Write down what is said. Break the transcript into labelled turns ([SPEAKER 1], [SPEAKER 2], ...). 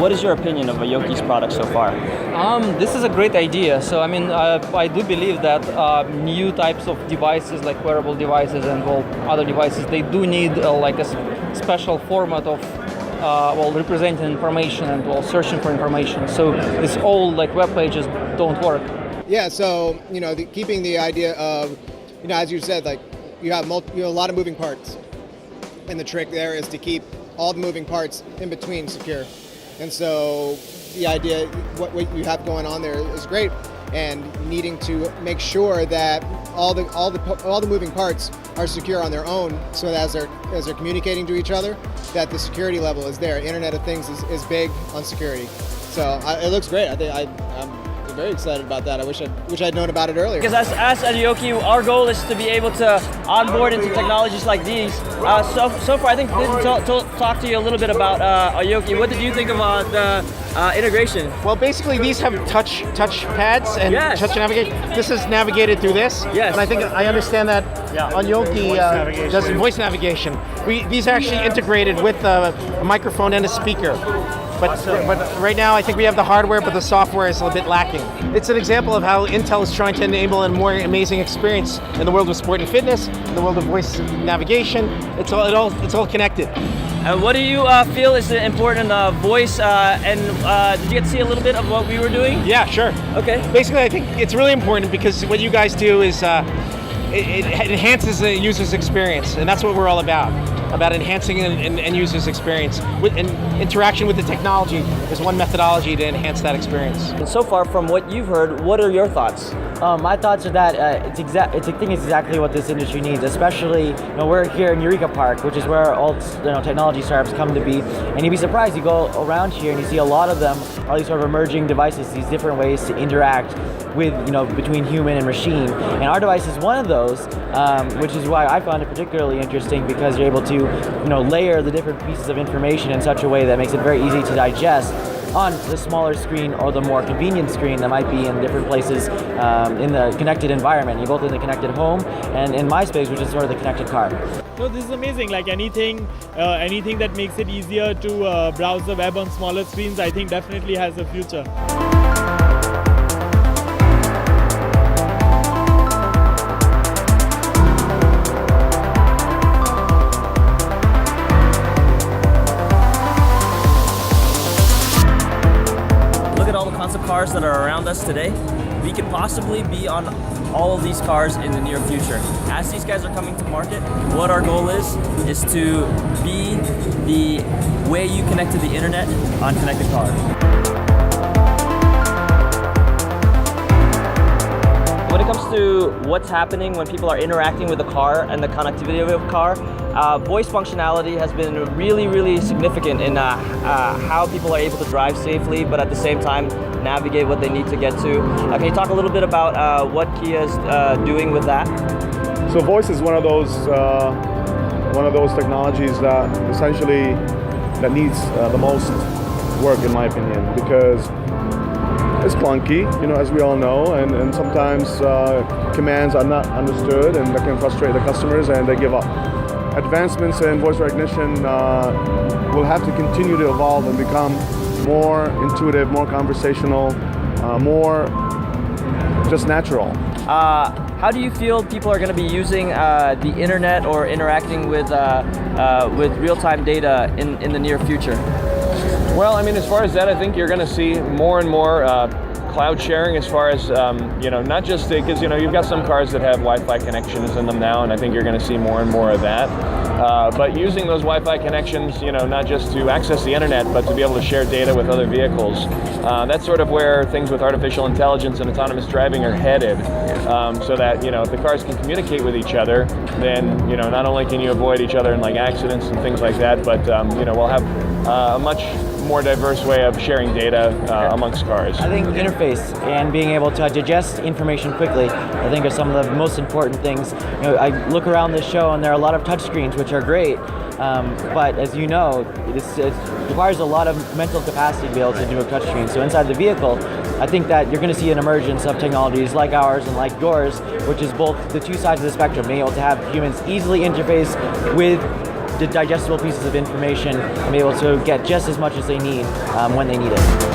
[SPEAKER 1] what is your opinion of Oyokey's product so far?
[SPEAKER 2] This is a great idea. So I do believe that new types of devices, like wearable devices and other devices, they do need like a special format of representing information and searching for information. So this old like web pages don't work.
[SPEAKER 3] Yeah. So keeping the idea of as you said, like you have a lot of moving parts, and the trick there is to keep all the moving parts in between secure. And so the idea, what you have going on there is great, and needing to make sure that all the moving parts are secure on their own, so that as they're communicating to each other, that the security level is there. Internet of Things is big on security, so it looks great. I'm very excited about that. I wish I'd known about it earlier.
[SPEAKER 1] Because as at Oyokey, our goal is to be able to onboard into technologies like these. So far, I think didn't talk to you a little bit about Oyokey. What did you think about the integration?
[SPEAKER 4] Well, basically these have touch pads and touch navigation. This is navigated through this.
[SPEAKER 1] Yes.
[SPEAKER 4] And I think I understand that Oyokey does voice navigation. These are actually integrated with a microphone and a speaker. But right now, I think we have the hardware, but the software is a bit lacking. It's an example of how Intel is trying to enable a more amazing experience in the world of sport and fitness, in the world of voice navigation. It's all connected.
[SPEAKER 1] What do you feel is the important voice? And did you get to see a little bit of what we were doing?
[SPEAKER 4] Yeah, sure.
[SPEAKER 1] Okay.
[SPEAKER 4] Basically, I think it's really important because what you guys do is it enhances the user's experience, and that's what we're all about enhancing an end user's experience. And interaction with the technology is one methodology to enhance that experience.
[SPEAKER 1] And so far, from what you've heard, what are your thoughts?
[SPEAKER 5] My thoughts are that I think it's exactly what this industry needs. Especially, we're here in Eureka Park, which is where all technology startups come to be. And you'd be surprised, you go around here and you see a lot of them are these sort of emerging devices, these different ways to interact with between human and machine. And our device is one of those, which is why I found it particularly interesting, because you're able to layer the different pieces of information in such a way that makes it very easy to digest on the smaller screen or the more convenient screen that might be in different places in the connected environment. You're both in the connected home and in my space, which is sort of the connected car.
[SPEAKER 6] So this is amazing. Like anything that makes it easier to browse the web on smaller screens, I think definitely has a future.
[SPEAKER 1] Of cars that are around us today, we could possibly be on all of these cars in the near future. As these guys are coming to market, what our goal is to be the way you connect to the internet on connected cars. When it comes to what's happening when people are interacting with the car and the connectivity of the car, voice functionality has been really, really significant in how people are able to drive safely, but at the same time navigate what they need to get to. Can you talk a little bit about what Kia is doing with that?
[SPEAKER 7] So voice is one of those technologies that essentially needs the most work, in my opinion, because it's clunky, as we all know, and sometimes commands are not understood, and that can frustrate the customers, and they give up. Advancements in voice recognition will have to continue to evolve and become more intuitive, more conversational, more just natural.
[SPEAKER 1] How do you feel people are going to be using the internet or interacting with real-time data in the near future?
[SPEAKER 8] Well, I mean, as far as that, I think you're going to see more and more cloud sharing as far as, not just because, you've got some cars that have Wi-Fi connections in them now, and I think you're going to see more and more of that. But using those Wi-Fi connections, not just to access the internet, but to be able to share data with other vehicles. That's sort of where things with artificial intelligence and autonomous driving are headed. So that, if the cars can communicate with each other, then, not only can you avoid each other in like accidents and things like that, but, we'll have a much more diverse way of sharing data amongst cars.
[SPEAKER 5] I think interface and being able to digest information quickly, I think are some of the most important things. I look around this show and there are a lot of touchscreens, which are great, but as you know, it requires a lot of mental capacity to be able to do a touchscreen. So inside the vehicle, I think that you're going to see an emergence of technologies like ours and like yours, which is both the two sides of the spectrum, being able to have humans easily interface with digestible pieces of information and be able to get just as much as they need when they need it.